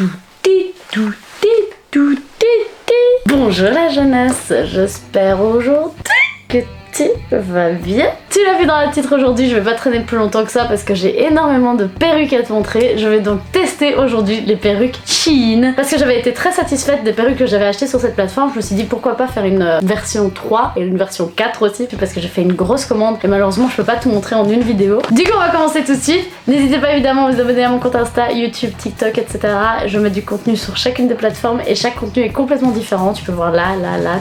tout, tout, tout. Bonjour la jeunesse, j'espère aujourd'hui que tu vas bien. Tu l'as vu dans le titre aujourd'hui, je vais pas traîner plus longtemps que ça parce que j'ai énormément de perruques à te montrer. Je vais donc tester aujourd'hui les perruques Shein parce que j'avais été très satisfaite des perruques que j'avais achetées sur cette plateforme. Je me suis dit pourquoi pas faire une version 3 et une version 4 aussi parce que j'ai fait une grosse commande et malheureusement je peux pas tout montrer en une vidéo. Du coup on va commencer tout de suite. N'hésitez pas évidemment à vous abonner à mon compte Insta, YouTube, TikTok, etc. Je mets du contenu sur chacune des plateformes et chaque contenu est complètement différent. Tu peux voir là,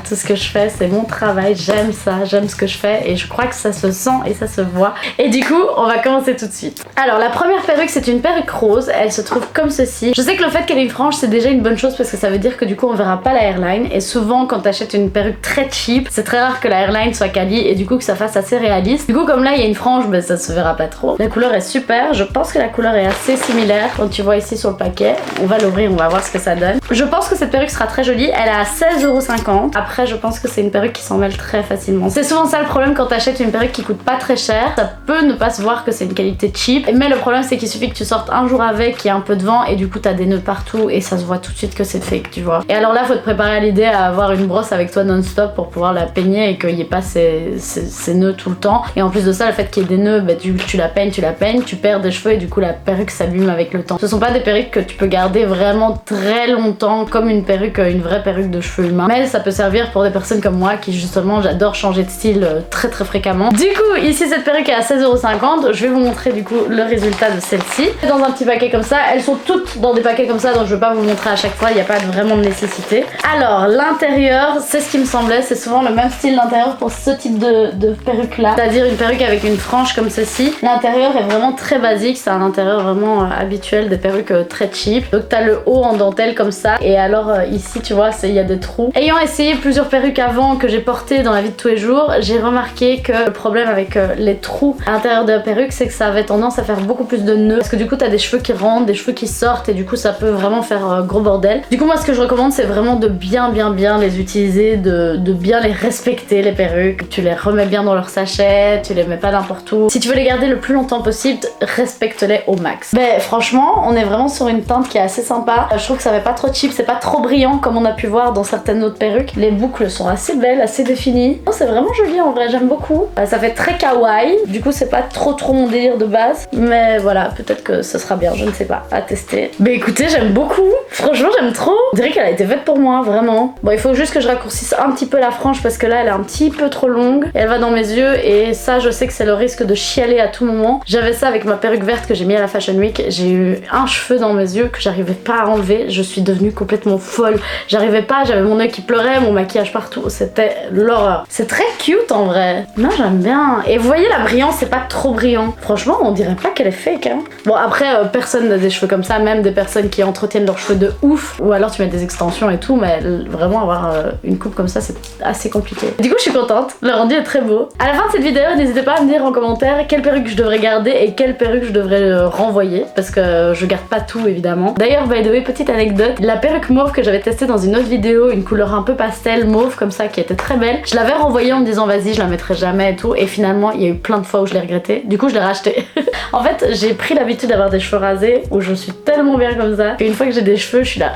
tout ce que je fais, c'est mon travail, j'aime ça, j'aime ce que je fais et je crois que ça se sent et ça se voit. Et du coup, on va commencer tout de suite. Alors la première perruque, c'est une perruque rose, elle se trouve comme ceci. Je sais que le fait qu'elle ait une frange, c'est déjà une bonne chose parce que ça veut dire que du coup, on verra pas la hairline et souvent quand t'achètes une perruque très cheap, c'est très rare que la hairline soit quali et du coup que ça fasse assez réaliste. Du coup, comme là, il y a une frange, ben ça se verra pas trop. La couleur est super, je pense que la couleur est assez similaire quand tu vois ici sur le paquet. On va l'ouvrir, on va voir ce que ça donne. Je pense que cette perruque sera très jolie, elle est à 16,50 €. Après, je pense que c'est une perruque qui s'en mêle très facilement. C'est souvent ça le problème quand t'achètes une perruque qui coûte pas très cher, ça peut ne pas se voir que c'est une qualité cheap, mais le problème c'est qu'il suffit que tu sortes un jour avec, qu'il y ait un peu de vent et du coup t'as des nœuds partout et ça se voit tout de suite que c'est fake, tu vois. Et alors là faut te préparer à l'idée à avoir une brosse avec toi non-stop pour pouvoir la peigner et qu'il n'y ait pas ces nœuds tout le temps. Et en plus de ça, le fait qu'il y ait des nœuds, bah, tu la peignes, tu perds des cheveux et du coup la perruque s'abîme avec le temps. Ce sont pas des perruques que tu peux garder vraiment très longtemps comme une perruque, une vraie perruque de cheveux humains, mais ça peut servir pour des personnes comme moi qui justement j'adore changer de style très fréquemment. Du coup ici cette perruque est à 16,50 €. Je vais vous montrer du coup le résultat de celle-ci. Dans un petit paquet comme ça, elles sont toutes dans des paquets comme ça donc je vais pas vous montrer à chaque fois, il n'y a pas vraiment de nécessité. Alors l'intérieur, c'est ce qui me semblait, c'est souvent le même style d'intérieur pour ce type de perruque là, c'est-à-dire une perruque avec une frange comme ceci. L'intérieur est vraiment très basique, c'est un intérieur vraiment habituel des perruques très cheap. Donc t'as le haut en dentelle comme ça et alors ici tu vois il y a des trous. Ayant essayé plusieurs perruques avant que j'ai portées dans la vie de tous les jours, j'ai remarqué que le problème avec les trous à l'intérieur de la perruque, c'est que ça avait tendance à faire beaucoup plus de nœuds parce que du coup t'as des cheveux qui rentrent, des cheveux qui sortent et du coup ça peut vraiment faire gros bordel. Du coup moi ce que je recommande c'est vraiment de bien les utiliser, de bien les respecter les perruques. Tu les remets bien dans leur sachet, tu les mets pas n'importe où. Si tu veux les garder le plus longtemps possible, respecte-les au max. Mais franchement on est vraiment sur une teinte qui est assez sympa. Je trouve que ça fait pas trop cheap, c'est pas trop brillant comme on a pu voir dans certaines autres perruques. Les boucles sont assez belles, assez définies. Oh, c'est vraiment joli en vrai, j'aime beaucoup. Ça fait très kawaii, du coup c'est pas trop mon délire de base, mais voilà, peut-être que ce sera bien, je ne sais pas, à tester. Mais écoutez, j'aime beaucoup, franchement j'aime trop. On dirait qu'elle a été faite pour moi, vraiment. Bon, il faut juste que je raccourcisse un petit peu la frange parce que là elle est un petit peu trop longue et elle va dans mes yeux et ça je sais que c'est le risque de chialer à tout moment. J'avais ça avec ma perruque verte que j'ai mis à la Fashion Week, j'ai eu un cheveu dans mes yeux que j'arrivais pas à enlever, je suis devenue complètement folle. J'arrivais pas, j'avais mon œil qui pleurait, mon maquillage partout, c'était l'horreur. C'est très cute en vrai. Non, j'aime bien. Et vous voyez la brillance, c'est pas trop brillant. Franchement, on dirait pas qu'elle est fake, hein. Bon, après, personne n'a des cheveux comme ça, même des personnes qui entretiennent leurs cheveux de ouf. Ou alors tu mets des extensions et tout, mais vraiment avoir une coupe comme ça, c'est assez compliqué. Du coup, je suis contente. Le rendu est très beau. À la fin de cette vidéo, n'hésitez pas à me dire en commentaire quelle perruque je devrais garder et quelle perruque je devrais renvoyer. Parce que je garde pas tout, évidemment. D'ailleurs, by the way, petite anecdote, la perruque mauve que j'avais testée dans une autre vidéo, une couleur un peu pastel mauve comme ça, qui était très belle, je l'avais renvoyée en me disant vas-y, je la mettrai jamais et tout. Et finalement, il y a eu plein de fois où je l'ai regretté. Du coup, je l'ai racheté. En fait, j'ai pris l'habitude d'avoir des cheveux rasés où je suis tellement bien comme ça. Et une fois que j'ai des cheveux, je suis là,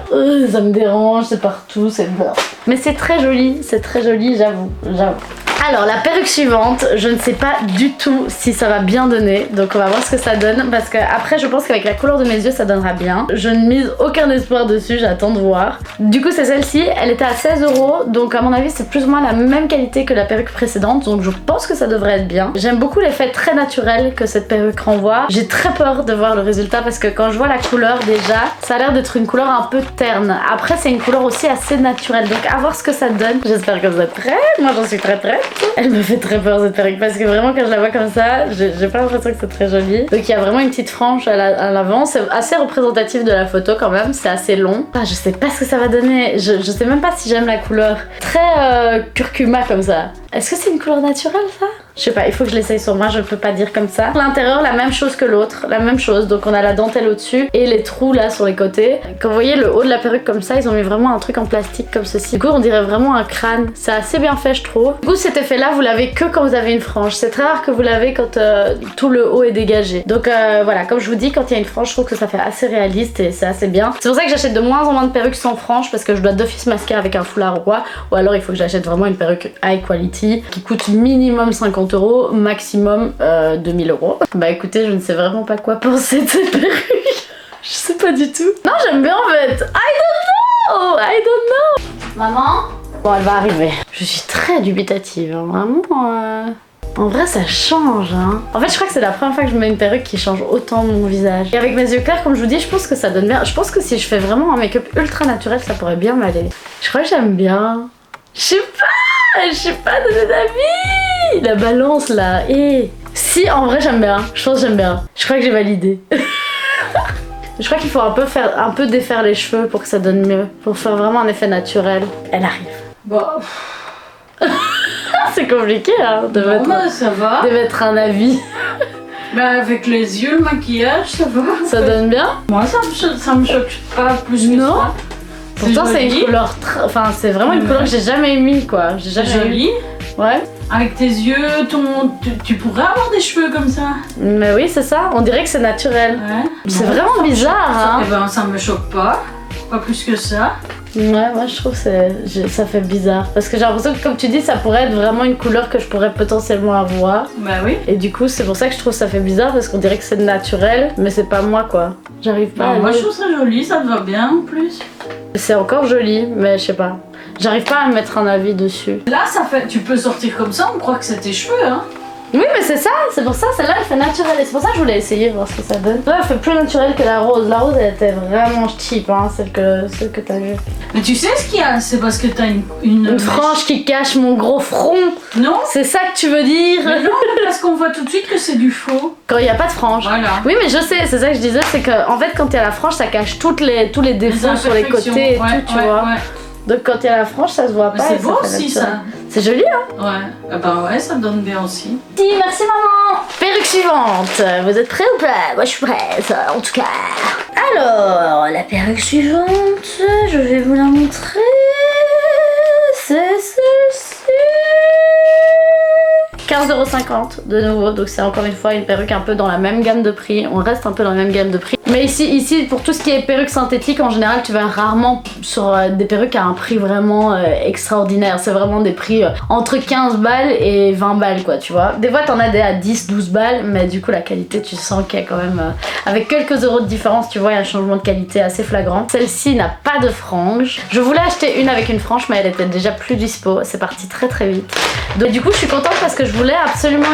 ça me dérange, c'est partout, c'est bon. Mais c'est très joli, j'avoue. Alors la perruque suivante, je ne sais pas du tout si ça va bien donner, donc on va voir ce que ça donne parce que après je pense qu'avec la couleur de mes yeux ça donnera bien. Je ne mise aucun espoir dessus, j'attends de voir. Du coup c'est celle-ci, elle était à 16 €, donc à mon avis c'est plus ou moins la même qualité que la perruque précédente, donc je pense que ça devrait être bien. J'aime beaucoup l'effet très naturel que cette perruque renvoie. J'ai très peur de voir le résultat parce que quand je vois la couleur déjà, ça a l'air d'être une couleur un peu terne. Après c'est une couleur aussi assez naturelle, donc à voir ce que ça donne. J'espère que vous êtes prêts, moi j'en suis très prête. Elle me fait très peur cette perruque parce que vraiment quand je la vois comme ça, j'ai pas l'impression que c'est très joli. Donc il y a vraiment une petite frange à l'avant, c'est assez représentatif de la photo quand même, c'est assez long. Ah, je sais pas ce que ça va donner, je sais même pas si j'aime la couleur. Très curcuma comme ça. Est-ce que c'est une couleur naturelle ça ? Je sais pas, il faut que je l'essaye sur moi, je peux pas dire comme ça. L'intérieur, la même chose que l'autre, la même chose. Donc on a la dentelle au-dessus et les trous là sur les côtés. Quand vous voyez le haut de la perruque comme ça, ils ont mis vraiment un truc en plastique comme ceci. Du coup, on dirait vraiment un crâne. C'est assez bien fait, je trouve. Du coup, cet effet-là, vous l'avez que quand vous avez une frange. C'est très rare que vous l'avez quand tout le haut est dégagé. Donc voilà, comme je vous dis, quand il y a une frange, je trouve que ça fait assez réaliste et c'est assez bien. C'est pour ça que j'achète de moins en moins de perruques sans frange parce que je dois d'office masquer avec un foulard ou quoi. Ou alors il faut que j'achète vraiment une perruque high quality qui coûte minimum 50 €, maximum 2000 €. Bah écoutez, je ne sais vraiment pas quoi penser de cette perruque. Je sais pas du tout. Non, j'aime bien en fait. I don't know. Maman? Bon, elle va arriver. Je suis très dubitative, hein. Vraiment. En vrai, ça change, hein. En fait, je crois que c'est la première fois que je mets une perruque qui change autant mon visage. Et avec mes yeux clairs, comme je vous dis, je pense que ça donne bien. Je pense que si je fais vraiment un make-up ultra naturel, ça pourrait bien m'aller. Je crois que j'aime bien. Je sais pas donner d'avis. La balance là. Et si, en vrai, j'aime bien. Je pense que j'aime bien. Je crois que j'ai validé. Je crois qu'il faut un peu défaire les cheveux pour que ça donne mieux. Pour faire vraiment un effet naturel. Elle arrive. Bon. C'est compliqué hein, de mettre un avis. Bah avec les yeux, le maquillage, ça va. Ça donne bien? Moi ça me choque pas plus que non. ça. Pourtant c'est une couleur, enfin c'est vraiment une couleur que j'ai jamais mis quoi. J'ai jamais joli. Ouais. Avec tes yeux, tu pourrais avoir des cheveux comme ça. Mais oui c'est ça, on dirait que c'est naturel. Ouais. C'est vraiment bizarre hein. Eh ben ça me choque pas plus que ça. Ouais, moi je trouve que ça fait bizarre. Parce que j'ai l'impression que comme tu dis, ça pourrait être vraiment une couleur que je pourrais potentiellement avoir. Bah oui. Et du coup, c'est pour ça que je trouve que ça fait bizarre parce qu'on dirait que c'est naturel, mais c'est pas moi quoi. J'arrive pas à moi je trouve ça joli, ça te va bien en plus. C'est encore joli, mais je sais pas. J'arrive pas à me mettre un avis dessus. Là, tu peux sortir comme ça, on croit que c'est tes cheveux hein. Oui mais c'est ça, c'est pour ça, celle-là elle fait naturel et c'est pour ça que je voulais essayer voir ce que ça donne. Là elle fait plus naturel que la rose, la rose elle était vraiment cheap hein, celle que t'as vue. Mais tu sais ce qu'il y a, c'est parce que t'as une frange qui cache mon gros front. Non. C'est ça que tu veux dire? Mais non, parce qu'on voit tout de suite que c'est du faux. Quand il n'y a pas de frange. Voilà. Oui mais je sais, c'est ça que je disais, c'est que en fait quand il y a la frange ça cache tous les défauts sur les côtés et tout tu vois. Ouais. Donc quand il y a la frange ça se voit pas. C'est beau aussi ça. C'est joli hein. Ouais, bah ouais ça donne bien aussi. Si, merci maman. Perruque suivante, vous êtes prêts ou pas? Moi je suis prête en tout cas. Alors la perruque suivante, je vais vous la montrer. C'est celle-ci. 15,50 € de nouveau, donc c'est encore une fois une perruque un peu dans la même gamme de prix. On reste un peu dans la même gamme de prix. Mais ici pour tout ce qui est perruque synthétique, en général, tu vas rarement sur des perruques à un prix vraiment extraordinaire. C'est vraiment des prix entre 15 balles et 20 balles, quoi, tu vois. Des fois, t'en as des à 10, 12 balles, mais du coup, la qualité, tu sens qu'il y a quand même... avec quelques euros de différence, tu vois, il y a un changement de qualité assez flagrant. Celle-ci n'a pas de frange. Je voulais acheter une avec une frange, mais elle était déjà plus dispo. C'est parti très très vite. Donc du coup, je suis contente parce que je voulais absolument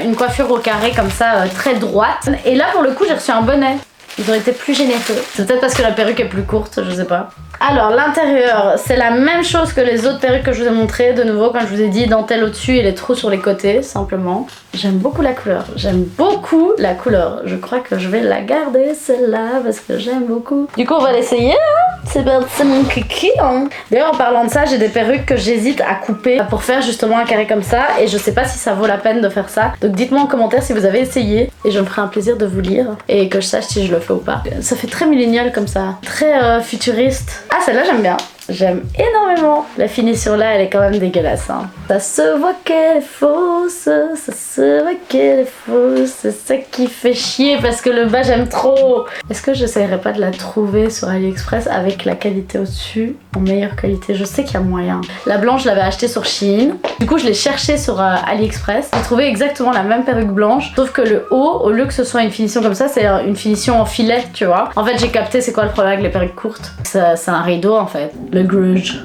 une coiffure au carré comme ça, très droite. Et là, pour le coup, j'ai reçu un bonnet. Ils ont été plus généreux. C'est peut-être parce que la perruque est plus courte, je sais pas. Alors l'intérieur, c'est la même chose que les autres perruques que je vous ai montrées. De nouveau, comme je vous ai dit, dentelle au-dessus et les trous sur les côtés, simplement. J'aime beaucoup la couleur. J'aime beaucoup la couleur. Je crois que je vais la garder celle-là parce que j'aime beaucoup. Du coup, on va l'essayer. Hein, c'est mon kiki. Hein. D'ailleurs, en parlant de ça, j'ai des perruques que j'hésite à couper pour faire justement un carré comme ça. Et je sais pas si ça vaut la peine de faire ça. Donc dites-moi en commentaire si vous avez essayé. Et je me ferai un plaisir de vous lire et que je sache si je le fais ou pas. Ça fait très millénial comme ça. Très futuriste. Ah, celle-là, j'aime bien. J'aime énormément. La finition là, elle est quand même dégueulasse. Hein. Ça se voit qu'elle est fausse. Ça se voit qu'elle est fausse. C'est ça qui fait chier parce que le bas, j'aime trop. Est-ce que j'essayerais pas de la trouver sur AliExpress avec la qualité au-dessus, en meilleure qualité? Je sais qu'il y a moyen. La blanche, je l'avais achetée sur Shein. Du coup, je l'ai cherchée sur AliExpress. J'ai trouvé exactement la même perruque blanche. Sauf que le haut, au lieu que ce soit une finition comme ça, c'est une finition en filet, tu vois. En fait, j'ai capté c'est quoi le problème avec les perruques courtes. C'est un rideau en fait. Le grunge.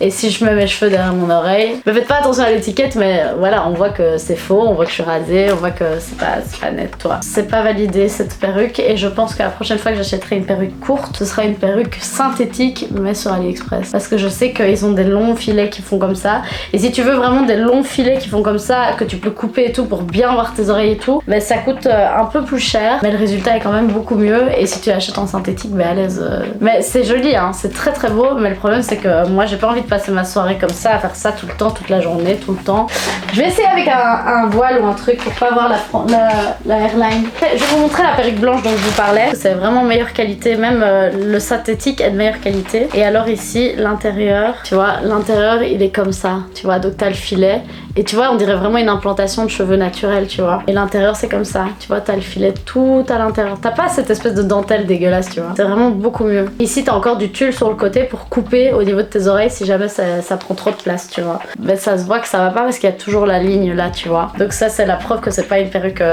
Et si je mets mes cheveux derrière mon oreille, ne faites pas attention à l'étiquette, mais voilà, on voit que c'est faux, on voit que je suis rasée, on voit que c'est pas net, toi. C'est pas validé cette perruque et je pense que la prochaine fois que j'achèterai une perruque courte, ce sera une perruque synthétique, mais sur AliExpress. Parce que je sais qu'ils ont des longs filets qui font comme ça. Et si tu veux vraiment des longs filets qui font comme ça, que tu peux couper et tout pour bien voir tes oreilles et tout, mais ça coûte un peu plus cher, mais le résultat est quand même beaucoup mieux. Et si tu achètes en synthétique, à l'aise. Mais c'est joli, hein, c'est très très beau, mais le problème c'est que moi j'ai pas envie de passer ma soirée comme ça, à faire ça tout le temps, toute la journée, tout le temps. Je vais essayer avec un voile ou un truc pour pas avoir la hairline. Je vais vous montrer la perruque blanche dont je vous parlais. C'est vraiment meilleure qualité, même le synthétique est de meilleure qualité. Et alors ici, l'intérieur, tu vois, l'intérieur il est comme ça, tu vois, donc t'as le filet. Et tu vois, on dirait vraiment une implantation de cheveux naturels, tu vois. Et l'intérieur c'est comme ça, tu vois, t'as le filet tout à l'intérieur. T'as pas cette espèce de dentelle dégueulasse, tu vois. C'est vraiment beaucoup mieux. Ici t'as encore du tulle sur le côté pour couper au niveau de tes oreilles si jamais ça prend trop de place, tu vois. Mais ça se voit que ça va pas parce qu'il y a toujours la ligne là, tu vois. Donc ça c'est la preuve que c'est pas une perruque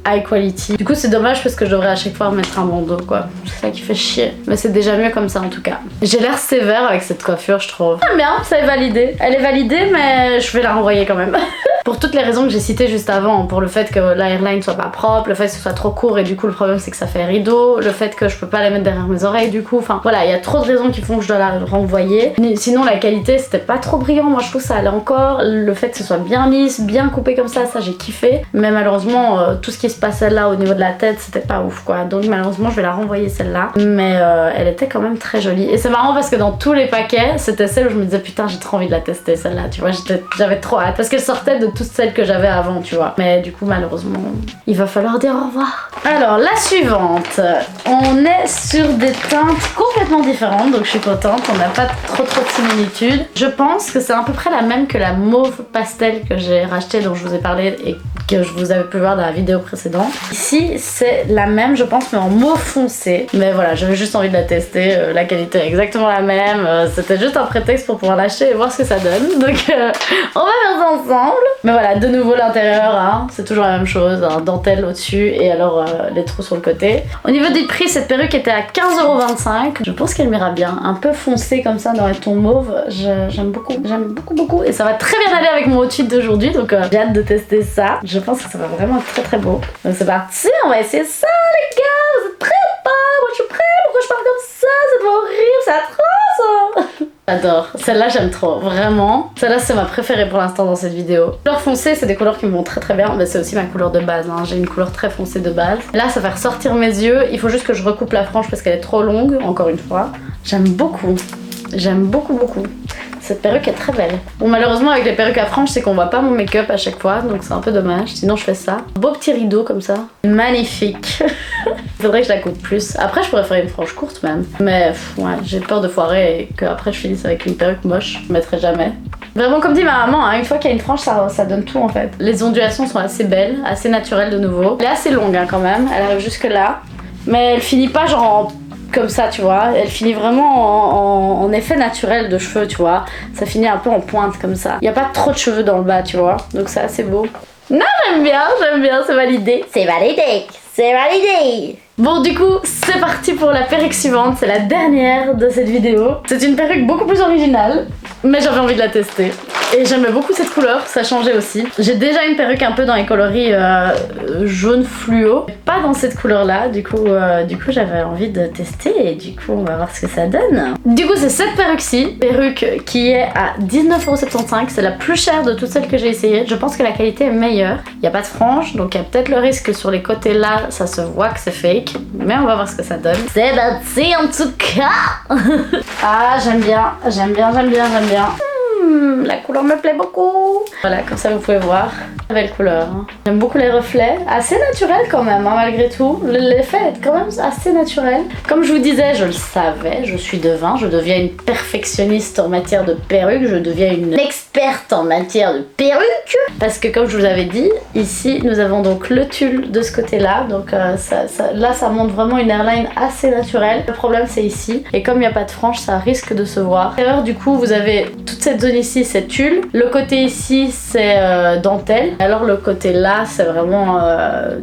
high quality. Du coup c'est dommage parce que je devrais à chaque fois mettre un bandeau, quoi. C'est ça qui fait chier. Mais c'est déjà mieux comme ça en tout cas. J'ai l'air sévère avec cette coiffure, je trouve. Ah bien, ça est validé. Elle est validée mais je vais la renvoyer quand même. Pour toutes les raisons que j'ai citées juste avant, pour le fait que la hairline soit pas propre, le fait que ce soit trop court et du coup le problème c'est que ça fait rideau, le fait que je peux pas la mettre derrière mes oreilles du coup, enfin voilà, il y a trop de raisons qui font que je dois la renvoyer. Sinon la qualité c'était pas trop brillant, moi je trouve que ça allait encore, le fait que ce soit bien lisse, bien coupé comme ça j'ai kiffé, mais malheureusement tout ce qui se passait là au niveau de la tête c'était pas ouf quoi, donc malheureusement je vais la renvoyer celle-là, mais elle était quand même très jolie. Et c'est marrant parce que dans tous les paquets c'était celle où je me disais putain j'ai trop envie de la tester celle-là, tu vois, j'avais trop hâte parce qu'elle sortait de toutes celles que j'avais avant, tu vois. Mais du coup, malheureusement, il va falloir dire au revoir. Alors, la suivante. On est sur des teintes complètement différentes, donc je suis contente. On n'a pas trop de similitudes. Je pense que c'est à peu près la même que la mauve pastel que j'ai racheté, dont je vous ai parlé et que je vous avais pu voir dans la vidéo précédente. Ici, c'est la même, je pense, mais en mauve foncé. Mais voilà, j'avais juste envie de la tester. La qualité est exactement la même. C'était juste un prétexte pour pouvoir l'acheter et voir ce que ça donne. Donc, on va faire ça ensemble. Mais voilà, de nouveau l'intérieur, hein, c'est toujours la même chose, un dentelle au-dessus et alors les trous sur le côté. Au niveau des prix, cette perruque était à 15,25 €. Je pense qu'elle m'ira bien, un peu foncé comme ça dans les tons mauve. J'aime beaucoup et ça va très bien aller avec mon outfit d'aujourd'hui, donc j'ai hâte de tester ça. Je pense que ça va vraiment être très beau. Donc c'est parti, on va essayer ça les gars, vous êtes prêts ou pas? Moi je suis prête, pourquoi je parle comme ça? Ça doit horrible, c'est atroce ça. J'adore, celle-là j'aime trop, vraiment. Celle-là c'est ma préférée pour l'instant dans cette vidéo. Couleur foncée, c'est des couleurs qui me vont très bien, mais c'est aussi ma couleur de base, hein. J'ai une couleur très foncée de base. Là ça va ressortir mes yeux, il faut juste que je recoupe la frange parce qu'elle est trop longue, encore une fois. J'aime beaucoup. Cette perruque est très belle. Bon malheureusement avec les perruques à franges c'est qu'on voit pas mon make-up à chaque fois, donc c'est un peu dommage, sinon je fais ça. Beau petit rideau comme ça, magnifique. Faudrait que je la coupe plus. Après je pourrais faire une frange courte même, mais ouais, j'ai peur de foirer et qu'après je finisse avec une perruque moche, je mettrai jamais. Vraiment comme dit ma maman, hein, une fois qu'il y a une frange ça donne tout en fait. Les ondulations sont assez belles, assez naturelles de nouveau. Elle est assez longue hein, quand même, elle arrive jusque là, mais elle finit pas genre comme ça tu vois, elle finit vraiment en effet naturel de cheveux tu vois, ça finit un peu en pointe comme ça, il y a pas trop de cheveux dans le bas tu vois, donc c'est assez beau. Non j'aime bien, c'est validé. Bon du coup c'est parti pour la perruque suivante, c'est la dernière de cette vidéo. C'est une perruque beaucoup plus originale, mais j'avais envie de la tester. Et j'aimais beaucoup cette couleur, ça changeait aussi. J'ai déjà une perruque un peu dans les coloris jaune fluo, pas dans cette couleur là, du coup j'avais envie de tester et du coup on va voir ce que ça donne. Du coup c'est cette perruque-ci, perruque qui est à 19,75 €, c'est la plus chère de toutes celles que j'ai essayées. Je pense que la qualité est meilleure, il n'y a pas de frange, donc il y a peut-être le risque que sur les côtés là ça se voit que c'est fake, mais on va voir ce que ça donne. C'est parti en tout cas. Ah j'aime bien. La couleur me plaît beaucoup. Voilà, comme ça vous pouvez voir. Belle couleur. Hein. J'aime beaucoup les reflets. Assez naturel quand même, hein, malgré tout. L'effet est quand même assez naturel. Comme je vous disais, je le savais, je suis devin. Je deviens une perfectionniste en matière de perruques. Je deviens une experte en matière de perruques. Parce que comme je vous avais dit, ici nous avons donc le tulle de ce côté-là. Donc là ça montre vraiment une hairline assez naturelle. Le problème c'est ici. Et comme il n'y a pas de frange, ça risque de se voir. D'ailleurs du coup vous avez toute cette zone ici c'est tulle. Le côté ici c'est dentelle. Alors le côté là c'est vraiment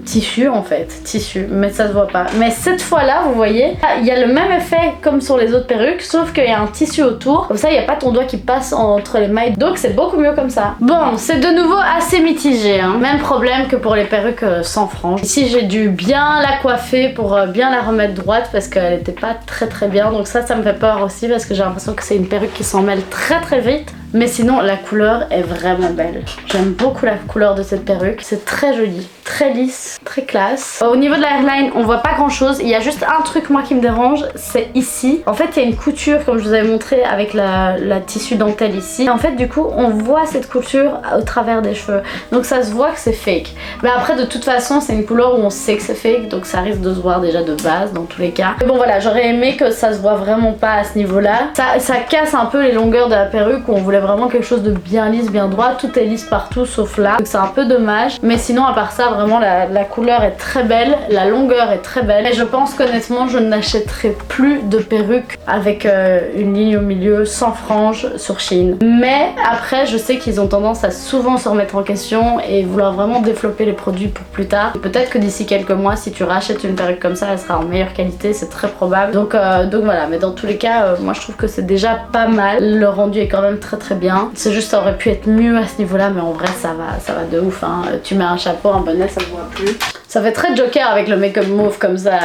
tissu en fait, tissu, mais ça se voit pas. Mais cette fois là vous voyez, il y a le même effet comme sur les autres perruques, sauf qu'il y a un tissu autour, comme ça il n'y a pas ton doigt qui passe entre les mailles, donc c'est beaucoup mieux comme ça. Bon c'est de nouveau assez mitigé, hein. Même problème que pour les perruques sans franges. Ici j'ai dû bien la coiffer pour bien la remettre droite parce qu'elle était pas très bien, donc ça me fait peur aussi parce que j'ai l'impression que c'est une perruque qui s'en mêle très vite. Mais sinon la couleur est vraiment belle. J'aime beaucoup la couleur de cette perruque, c'est très joli. très lisse, très classe. Au niveau de la hairline, on voit pas grand chose. Il y a juste un truc moi qui me dérange, c'est ici. En fait, il y a une couture comme je vous avais montré avec la tissu dentelle ici. Et en fait, du coup, on voit cette couture au travers des cheveux. Donc ça se voit que c'est fake. Mais après, de toute façon, c'est une couleur où on sait que c'est fake, donc ça risque de se voir déjà de base dans tous les cas. Mais bon voilà, j'aurais aimé que ça se voit vraiment pas à ce niveau-là. Ça casse un peu les longueurs de la perruque où on voulait vraiment quelque chose de bien lisse, bien droit. Tout est lisse partout sauf là. Donc c'est un peu dommage. Mais sinon, à part ça, vraiment la couleur est très belle, la longueur est très belle. Et je pense qu'honnêtement, je n'achèterai plus de perruque avec une ligne au milieu sans frange sur Shein. Mais après, je sais qu'ils ont tendance à souvent se remettre en question et vouloir vraiment développer les produits pour plus tard. Peut-être que d'ici quelques mois, si tu rachètes une perruque comme ça, elle sera en meilleure qualité, c'est très probable. Donc voilà, mais dans tous les cas, moi je trouve que c'est déjà pas mal. Le rendu est quand même très très bien. C'est juste ça aurait pu être mieux à ce niveau-là, mais en vrai ça va de ouf. Hein. Tu mets un chapeau, un bonnet, ça se voit plus. Ça fait très Joker avec le make-up mauve comme ça.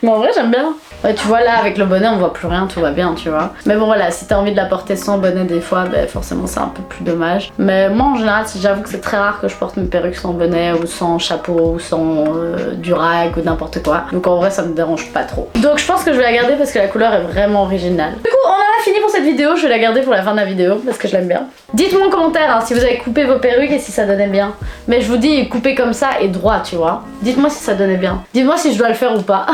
Mais en vrai j'aime bien. Ouais, tu vois là avec le bonnet on voit plus rien, tout va bien tu vois. Mais bon voilà, si t'as envie de la porter sans bonnet des fois, ben forcément c'est un peu plus dommage. Mais moi en général j'avoue que c'est très rare que je porte mes perruques sans bonnet ou sans chapeau ou sans durag ou n'importe quoi. Donc en vrai ça me dérange pas trop. Donc je pense que je vais la garder parce que la couleur est vraiment originale. Du coup on en a fini pour cette vidéo, je vais la garder pour la fin de la vidéo parce que je l'aime bien. Dites-moi en commentaire hein, si vous avez coupé vos perruques et si ça donnait bien. Mais je vous dis couper comme ça et droit tu vois. Dites-moi si ça donnait bien. Dites-moi si je dois le faire ou pas.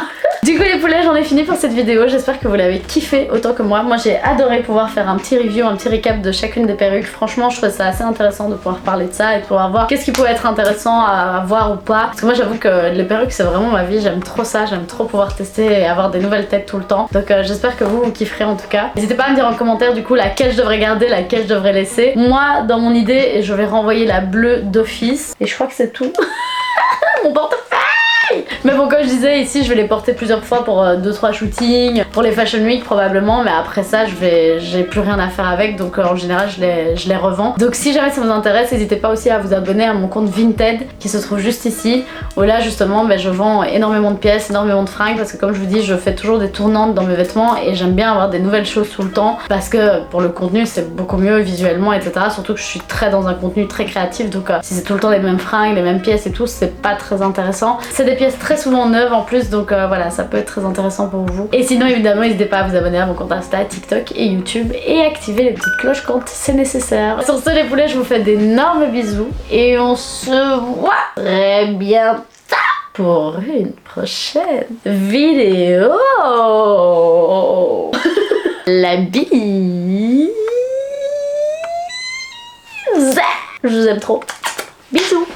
Du coup les poulets, j'en ai fini pour cette vidéo, j'espère que vous l'avez kiffé autant que moi. Moi j'ai adoré pouvoir faire un petit review, un petit recap de chacune des perruques. Franchement je trouve ça assez intéressant de pouvoir parler de ça et de pouvoir voir qu'est-ce qui pourrait être intéressant à voir ou pas. Parce que moi j'avoue que les perruques c'est vraiment ma vie, j'aime trop ça, j'aime trop pouvoir tester et avoir des nouvelles têtes tout le temps. Donc j'espère que vous kifferez en tout cas. N'hésitez pas à me dire en commentaire du coup laquelle je devrais garder, laquelle je devrais laisser. Moi dans mon idée je vais renvoyer la bleue d'office et je crois que c'est tout. Mon portefeuille. Mais bon comme je disais ici je vais les porter plusieurs fois pour 2-3 shootings, pour les Fashion Week probablement, mais après ça j'ai plus rien à faire avec donc en général je les revends. Donc si jamais ça vous intéresse n'hésitez pas aussi à vous abonner à mon compte Vinted qui se trouve juste ici où là justement ben, je vends énormément de pièces, énormément de fringues parce que comme je vous dis je fais toujours des tournantes dans mes vêtements et j'aime bien avoir des nouvelles choses tout le temps parce que pour le contenu c'est beaucoup mieux visuellement etc. Surtout que je suis très dans un contenu très créatif donc si c'est tout le temps les mêmes fringues, les mêmes pièces et tout c'est pas très intéressant. C'est des pièces très souvent neuves en plus donc voilà ça peut être très intéressant pour vous. Et sinon évidemment n'hésitez pas à vous abonner à mon compte Insta, TikTok et YouTube et activer les petites cloches quand c'est nécessaire. Sur ce les poulets je vous fais d'énormes bisous et on se voit très bientôt pour une prochaine vidéo. La bise. Je vous aime trop. Bisous.